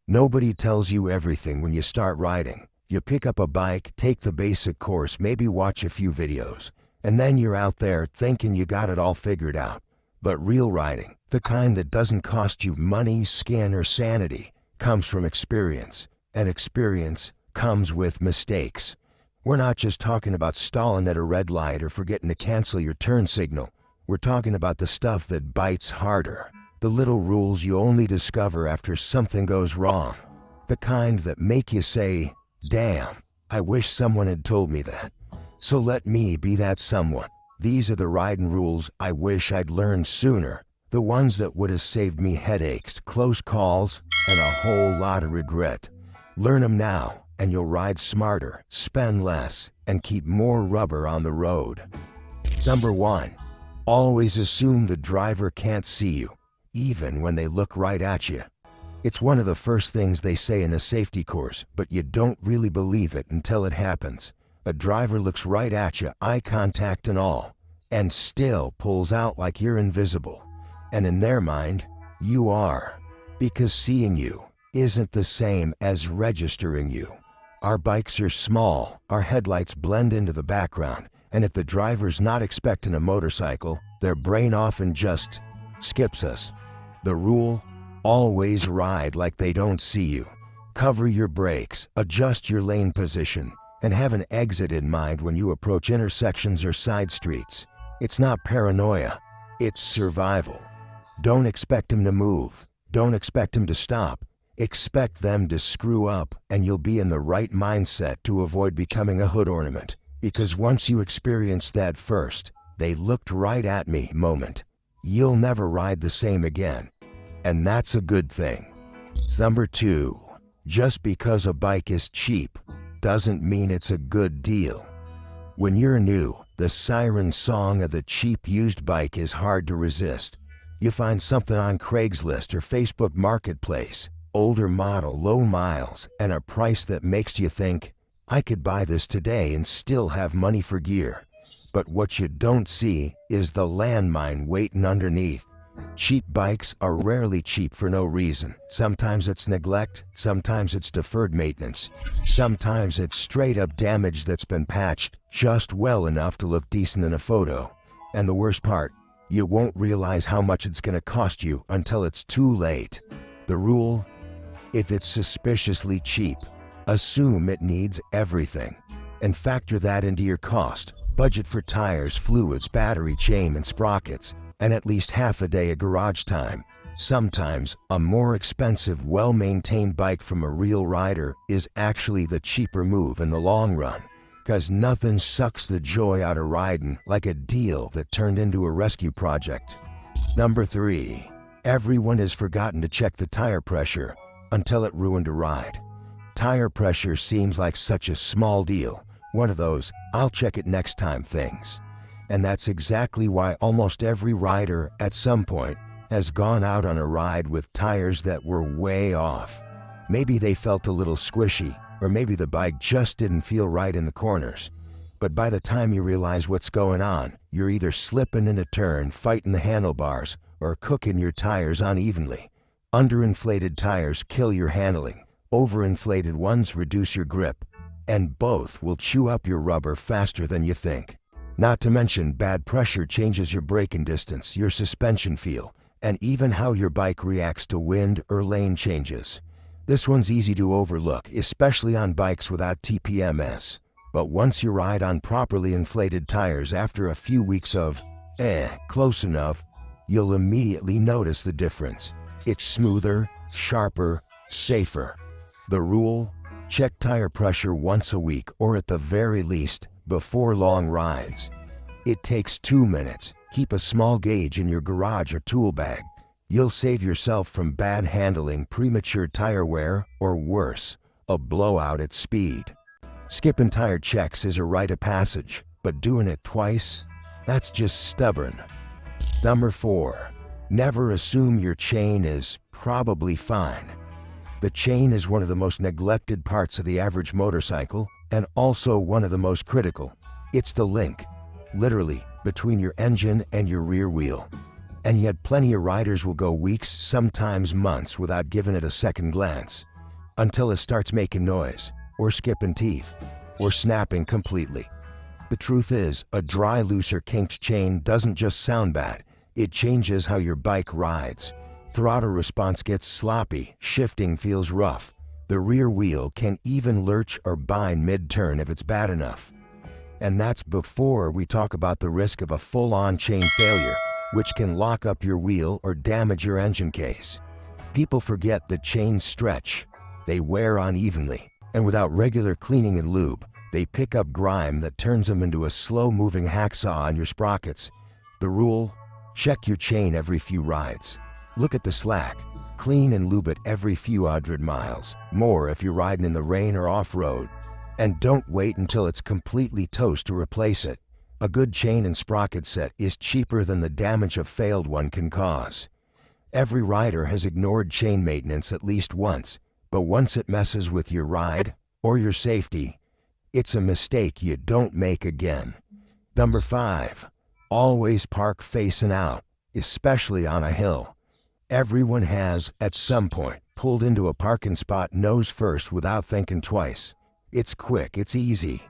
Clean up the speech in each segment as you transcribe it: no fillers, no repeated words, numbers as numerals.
Nobody tells you everything when you start riding. You pick up a bike, take the basic course, maybe watch a few videos, and then you're out there thinking you got it all figured out. But real riding, the kind that doesn't cost you money, skin, or sanity, comes from experience, and experience comes with mistakes. We're not just talking about stalling at a red light or forgetting to cancel your turn signal. We're talking about the stuff that bites harder. The little rules you only discover after something goes wrong. The kind that make you say, damn, I wish someone had told me that. So let me be that someone. These are the riding rules I wish I'd learned sooner. The ones that would have saved me headaches, close calls, and a whole lot of regret. Learn them now, and you'll ride smarter, spend less, and keep more rubber on the road. Number 1. Always assume the driver can't see you, even when they look right at you. It's one of the first things they say in a safety course, but you don't really believe it until it happens. A driver looks right at you, eye contact and all, and still pulls out like you're invisible. And in their mind, you are. Because seeing you isn't the same as registering you. Our bikes are small, our headlights blend into the background, and if the driver's not expecting a motorcycle, their brain often just skips us. The rule: always ride like they don't see you. Cover your brakes, adjust your lane position, and have an exit in mind when you approach intersections or side streets. It's not paranoia, it's survival. Don't expect them to move. Don't expect them to stop. Expect them to screw up, and you'll be in the right mindset to avoid becoming a hood ornament. Because once you experience that first, they looked right at me moment, you'll never ride the same again. And that's a good thing. Number 2. Just because a bike is cheap doesn't mean it's a good deal. When you're new, the siren song of the cheap used bike is hard to resist. You find something on Craigslist or Facebook Marketplace, older model, low miles, and a price that makes you think, I could buy this today and still have money for gear. But what you don't see is the landmine waiting underneath. Cheap bikes are rarely cheap for no reason. Sometimes it's neglect, sometimes it's deferred maintenance, sometimes it's straight up damage that's been patched just well enough to look decent in a photo. And the worst part, you won't realize how much it's going to cost you until it's too late. The rule: if it's suspiciously cheap, assume it needs everything, and factor that into your cost. Budget for tires, fluids, battery, chain, and sprockets, and at least half a day of garage time. Sometimes, a more expensive, well-maintained bike from a real rider is actually the cheaper move in the long run. 'Cause nothing sucks the joy out of riding like a deal that turned into a rescue project. Number 3. Everyone has forgotten to check the tire pressure until it ruined a ride. Tire pressure seems like such a small deal, one of those I'll check it next time things. And that's exactly why almost every rider at some point has gone out on a ride with tires that were way off. Maybe they felt a little squishy, or maybe the bike just didn't feel right in the corners. But by the time you realize what's going on, you're either slipping in a turn, fighting the handlebars, or cooking your tires unevenly. Underinflated tires kill your handling. Overinflated ones reduce your grip. And both will chew up your rubber faster than you think. Not to mention, bad pressure changes your braking distance, your suspension feel, and even how your bike reacts to wind or lane changes. This one's easy to overlook, especially on bikes without TPMS. But once you ride on properly inflated tires after a few weeks of, close enough, you'll immediately notice the difference. It's smoother, sharper, safer. The rule: check tire pressure once a week, or at the very least, before long rides. It takes 2 minutes. Keep a small gauge in your garage or tool bag. You'll save yourself from bad handling, premature tire wear, or worse, a blowout at speed. Skipping tire checks is a rite of passage, but doing it twice? That's just stubborn. Number 4. Never assume your chain is probably fine. The chain is one of the most neglected parts of the average motorcycle, and also one of the most critical. It's the link, literally, between your engine and your rear wheel. And yet plenty of riders will go weeks, sometimes months, without giving it a second glance. until it starts making noise, or skipping teeth, or snapping completely. The truth is, a dry, loose or kinked chain doesn't just sound bad, it changes how your bike rides. Throttle response gets sloppy, shifting feels rough. The rear wheel can even lurch or bind mid-turn if it's bad enough. And that's before we talk about the risk of a full-on chain failure, which can lock up your wheel or damage your engine case. People forget that chains stretch, they wear unevenly, and without regular cleaning and lube, they pick up grime that turns them into a slow-moving hacksaw on your sprockets. The rule? Check your chain every few rides. Look at the slack. Clean and lube it every few hundred miles, more if you're riding in the rain or off-road. And don't wait until it's completely toast to replace it. A good chain and sprocket set is cheaper than the damage a failed one can cause. Every rider has ignored chain maintenance at least once, but once it messes with your ride or your safety, it's a mistake you don't make again. Number 5. Always park facing out, especially on a hill. Everyone has, at some point, pulled into a parking spot nose first without thinking twice. It's quick, it's easy.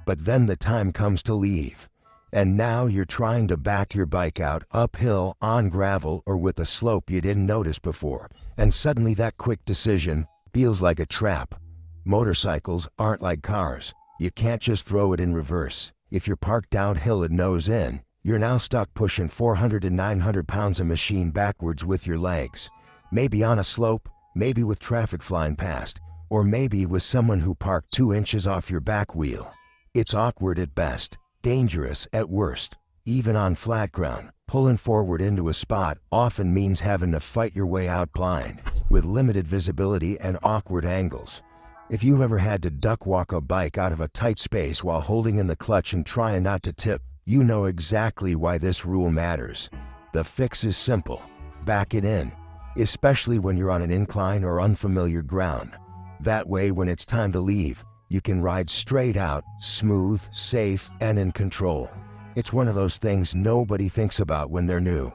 But then the time comes to leave. And now you're trying to back your bike out uphill, on gravel, or with a slope you didn't notice before. And suddenly that quick decision feels like a trap. Motorcycles aren't like cars. You can't just throw it in reverse. If you're parked downhill and nose in, you're now stuck pushing 400 to 900 pounds of machine backwards with your legs. Maybe on a slope, maybe with traffic flying past, or maybe with someone who parked 2 inches off your back wheel. It's awkward at best, dangerous at worst. Even on flat ground, pulling forward into a spot often means having to fight your way out blind, with limited visibility and awkward angles. If you've ever had to duck walk a bike out of a tight space while holding in the clutch and trying not to tip, you know exactly why this rule matters. The fix is simple. Back it in, especially when you're on an incline or unfamiliar ground. That way, when it's time to leave, you can ride straight out, smooth, safe, and in control. It's one of those things nobody thinks about when they're new,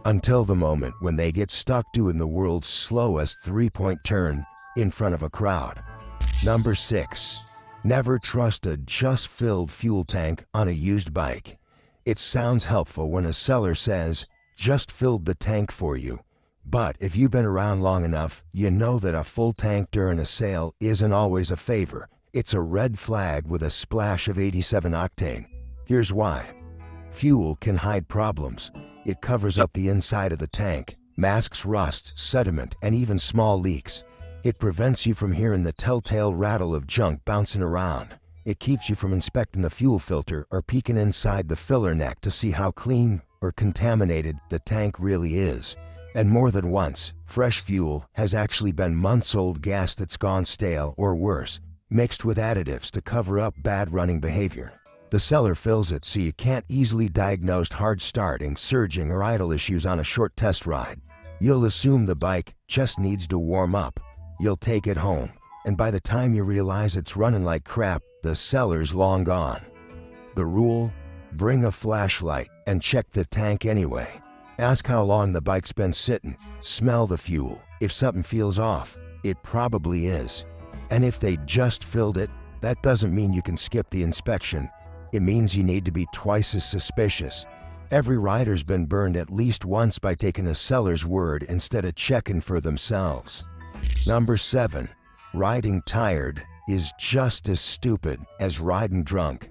until the moment when they get stuck doing the world's slowest 3-point turn in front of a crowd. Number 6. Never trust a just-filled fuel tank on a used bike. It sounds helpful when a seller says, "Just filled the tank for you." But if you've been around long enough, you know that a full tank during a sale isn't always a favor. It's a red flag with a splash of 87 octane. Here's why. Fuel can hide problems. It covers up the inside of the tank, masks rust, sediment, and even small leaks. It prevents you from hearing the telltale rattle of junk bouncing around. It keeps you from inspecting the fuel filter or peeking inside the filler neck to see how clean or contaminated the tank really is. And more than once, fresh fuel has actually been months-old gas that's gone stale or worse, mixed with additives to cover up bad running behavior. The seller fills it so you can't easily diagnose hard starting, surging, or idle issues on a short test ride. You'll assume the bike just needs to warm up. You'll take it home, and by the time you realize it's running like crap, the seller's long gone. The rule? Bring a flashlight and check the tank anyway. Ask how long the bike's been sitting. Smell the fuel. If something feels off, it probably is. And if they just filled it, that doesn't mean you can skip the inspection. It means you need to be twice as suspicious. Every rider's been burned at least once by taking a seller's word instead of checking for themselves. Number 7. Riding tired is just as stupid as riding drunk.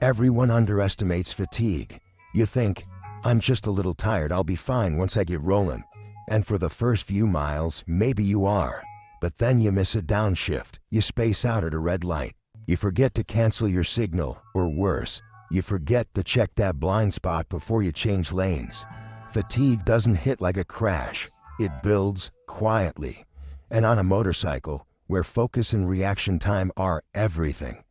Everyone underestimates fatigue. You think, "I'm just a little tired, I'll be fine once I get rolling." And for the first few miles, maybe you are. But then you miss a downshift, you space out at a red light, you forget to cancel your signal, or worse, you forget to check that blind spot before you change lanes. Fatigue doesn't hit like a crash, it builds quietly. And on a motorcycle, where focus and reaction time are everything,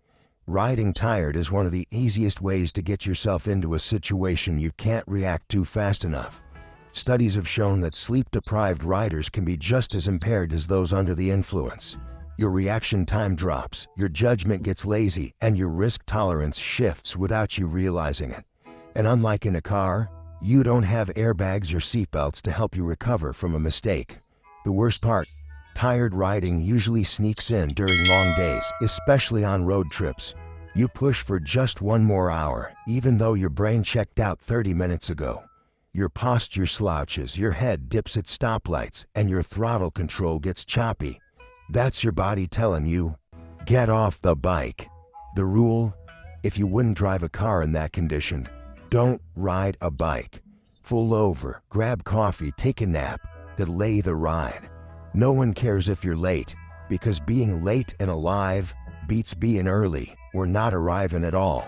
riding tired is one of the easiest ways to get yourself into a situation you can't react to fast enough. Studies have shown that sleep-deprived riders can be just as impaired as those under the influence. Your reaction time drops, your judgment gets lazy, and your risk tolerance shifts without you realizing it. And unlike in a car, you don't have airbags or seatbelts to help you recover from a mistake. The worst part? Tired riding usually sneaks in during long days, especially on road trips. You push for just one more hour, even though your brain checked out 30 minutes ago. Your posture slouches, your head dips at stoplights, and your throttle control gets choppy. That's your body telling you, get off the bike. The rule: if you wouldn't drive a car in that condition, don't ride a bike. Pull over, grab coffee, take a nap, delay the ride. No one cares if you're late, because being late and alive beats being early or not arriving at all.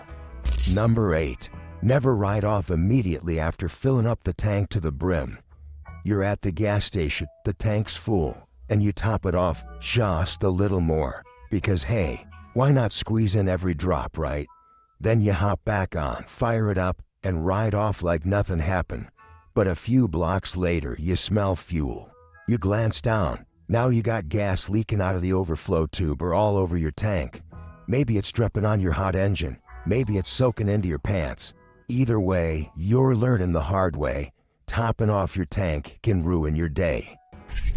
Number 8. Never ride off immediately after filling up the tank to the brim. You're at the gas station, the tank's full, and you top it off just a little more, because hey, why not squeeze in every drop, right? Then you hop back on, fire it up, and ride off like nothing happened. But a few blocks later, you smell fuel. You glance down. Now you got gas leaking out of the overflow tube or all over your tank. Maybe it's dripping on your hot engine. Maybe it's soaking into your pants. Either way, you're learning the hard way. Topping off your tank can ruin your day.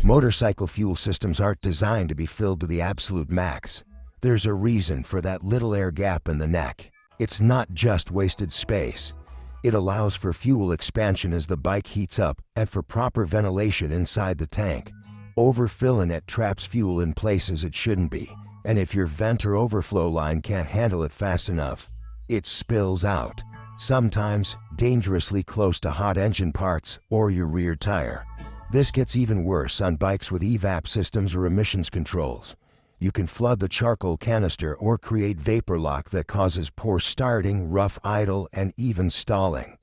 Motorcycle fuel systems aren't designed to be filled to the absolute max. There's a reason for that little air gap in the neck. It's not just wasted space. It allows for fuel expansion as the bike heats up and for proper ventilation inside the tank. Overfilling it traps fuel in places it shouldn't be, and if your vent or overflow line can't handle it fast enough, it spills out, sometimes dangerously close to hot engine parts or your rear tire. This gets even worse on bikes with evap systems or emissions controls. You can flood the charcoal canister or create vapor lock that causes poor starting, rough idle, and even stalling.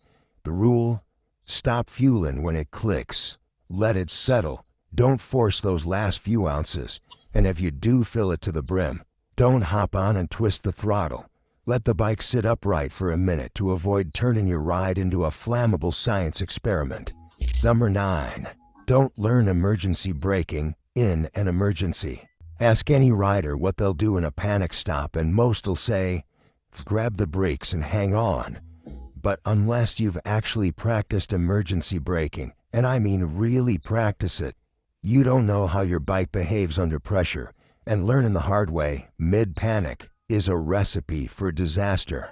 The rule: stop fueling when it clicks. Let it settle. Don't force those last few ounces. And if you do fill it to the brim, don't hop on and twist the throttle. Let the bike sit upright for a minute to avoid turning your ride into a flammable science experiment. Number 9. Don't learn emergency braking in an emergency. Ask any rider what they'll do in a panic stop and most'll say, grab the brakes and hang on. But unless you've actually practiced emergency braking, and I mean really practice it, you don't know how your bike behaves under pressure, and learning the hard way, mid-panic, is a recipe for disaster.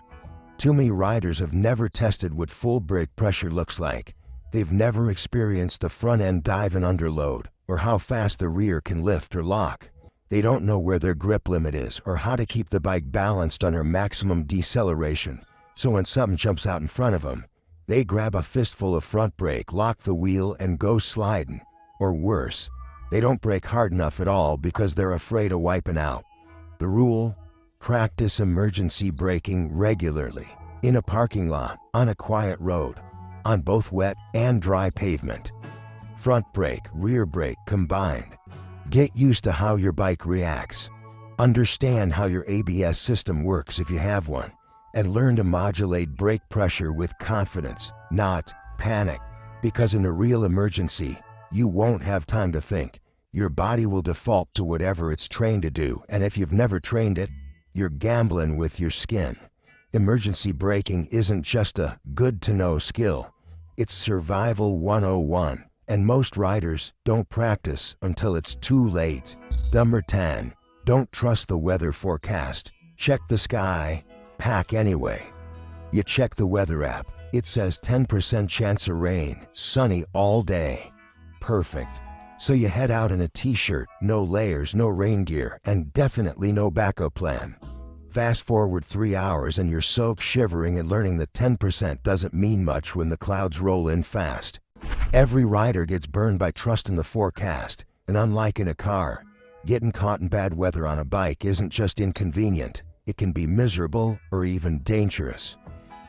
Too many riders have never tested what full brake pressure looks like. They've never experienced the front end diving under load, or how fast the rear can lift or lock. They don't know where their grip limit is or how to keep the bike balanced under maximum deceleration. So when something jumps out in front of them, they grab a fistful of front brake, lock the wheel, and go sliding. Or worse, they don't brake hard enough at all because they're afraid of wiping out. The rule: practice emergency braking regularly, in a parking lot, on a quiet road, on both wet and dry pavement. Front brake, rear brake combined. Get used to how your bike reacts. Understand how your ABS system works if you have one, and learn to modulate brake pressure with confidence, not panic. Because in a real emergency, you won't have time to think. Your body will default to whatever it's trained to do, and if you've never trained it, you're gambling with your skin. Emergency braking isn't just a good-to-know skill. It's survival 101, and most riders don't practice until it's too late. Number 10. Don't trust the weather forecast. Check the sky. Pack anyway. You check the weather app. It says 10% chance of rain, sunny all day. Perfect. So you head out in a t-shirt, no layers, no rain gear, and definitely no backup plan. Fast forward 3 hours and you're soaked, shivering, and learning that 10% doesn't mean much when the clouds roll in fast. Every rider gets burned by trusting the forecast, and unlike in a car, getting caught in bad weather on a bike isn't just inconvenient, it can be miserable or even dangerous.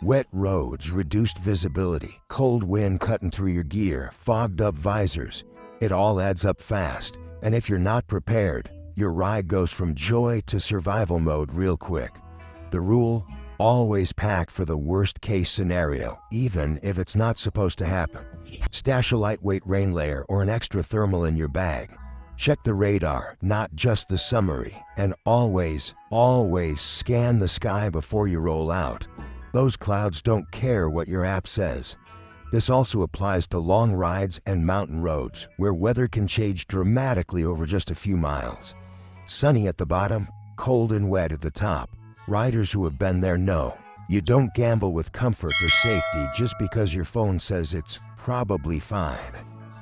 Wet roads, reduced visibility, cold wind cutting through your gear, fogged up visors. It all adds up fast, and if you're not prepared, your ride goes from joy to survival mode real quick. The rule: always pack for the worst case scenario, even if it's not supposed to happen. Stash a lightweight rain layer or an extra thermal in your bag. Check the radar, not just the summary, and always scan the sky before you roll out. Those clouds don't care what your app says. This also applies to long rides and mountain roads, where weather can change dramatically over just a few miles. Sunny at the bottom, cold and wet at the top. Riders who have been there know you don't gamble with comfort or safety just because your phone says it's probably fine.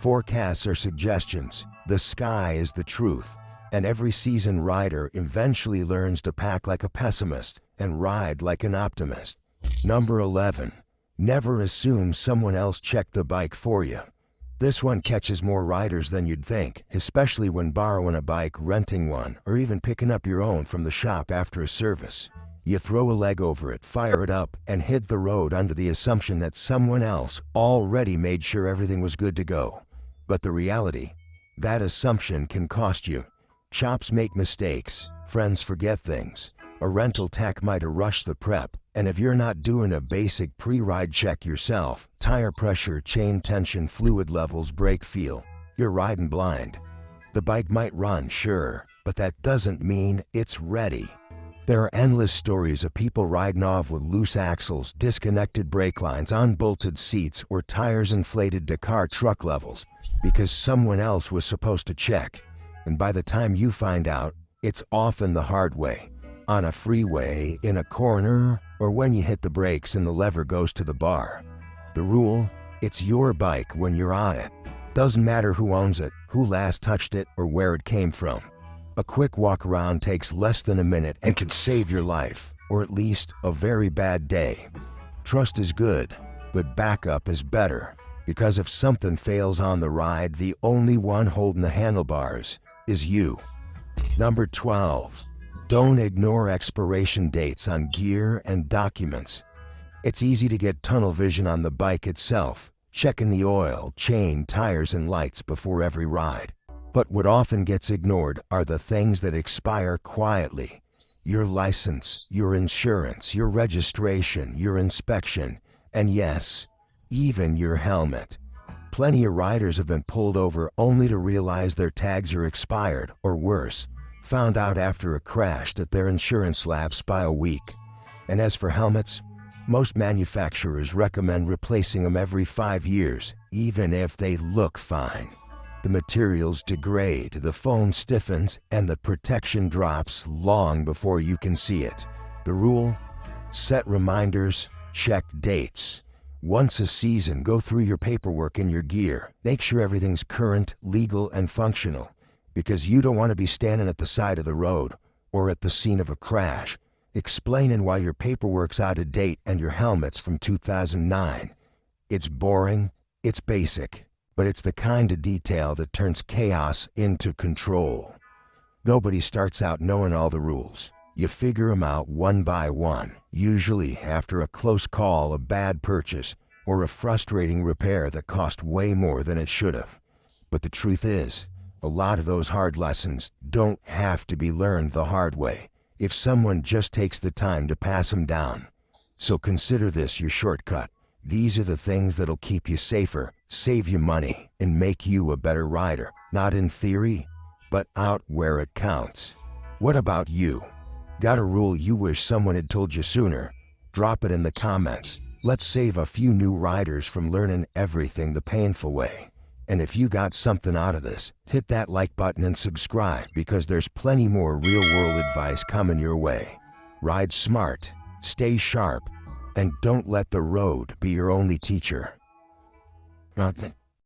Forecasts are suggestions. The sky is the truth. And every seasoned rider eventually learns to pack like a pessimist and ride like an optimist. Number 11. Never assume someone else checked the bike for you. This one catches more riders than you'd think, especially when borrowing a bike, renting one, or even picking up your own from the shop after a service. You throw a leg over it, fire it up, and hit the road under the assumption that someone else already made sure everything was good to go. But the reality, that assumption can cost you. Shops make mistakes, friends forget things, a rental tech might have rushed the prep, and if you're not doing a basic pre-ride check yourself, tire pressure, chain tension, fluid levels, brake feel, you're riding blind. The bike might run, sure, but that doesn't mean it's ready. There are endless stories of people riding off with loose axles, disconnected brake lines, unbolted seats, or tires inflated to car truck levels because someone else was supposed to check. And by the time you find out, it's often the hard way. On a freeway, in a corner, or when you hit the brakes and the lever goes to the bar. The rule? It's your bike when you're on it. Doesn't matter who owns it, who last touched it, or where it came from. A quick walk around takes less than a minute and can save your life, or at least a very bad day. Trust is good, but backup is better, because if something fails on the ride, the only one holding the handlebars is you. Number 12. Don't ignore expiration dates on gear and documents. It's easy to get tunnel vision on the bike itself, checking the oil, chain, tires, and lights before every ride. But what often gets ignored are the things that expire quietly. Your license, your insurance, your registration, your inspection, and yes, even your helmet. Plenty of riders have been pulled over only to realize their tags are expired, or worse, found out after a crash that their insurance lapsed by a week. And as for helmets, most manufacturers recommend replacing them every 5 years, even if they look fine. The materials degrade, the foam stiffens, and the protection drops long before you can see it. The rule? Set reminders, check dates. Once a season, go through your paperwork and your gear. Make sure everything's current, legal, and functional. Because you don't want to be standing at the side of the road, or at the scene of a crash, explaining why your paperwork's out of date and your helmet's from 2009. It's boring, it's basic, but it's the kind of detail that turns chaos into control. Nobody starts out knowing all the rules. You figure them out one by one, usually after a close call, a bad purchase, or a frustrating repair that cost way more than it should have. But the truth is, a lot of those hard lessons don't have to be learned the hard way if someone just takes the time to pass them down. So consider this your shortcut. These are the things that'll keep you safer, save you money, and make you a better rider. Not in theory, but out where it counts. What about you? Got a rule you wish someone had told you sooner? Drop it in the comments. Let's save a few new riders from learning everything the painful way. And if you got something out of this, hit that like button and subscribe, because there's plenty more real-world advice coming your way. Ride smart, stay sharp, and don't let the road be your only teacher. Not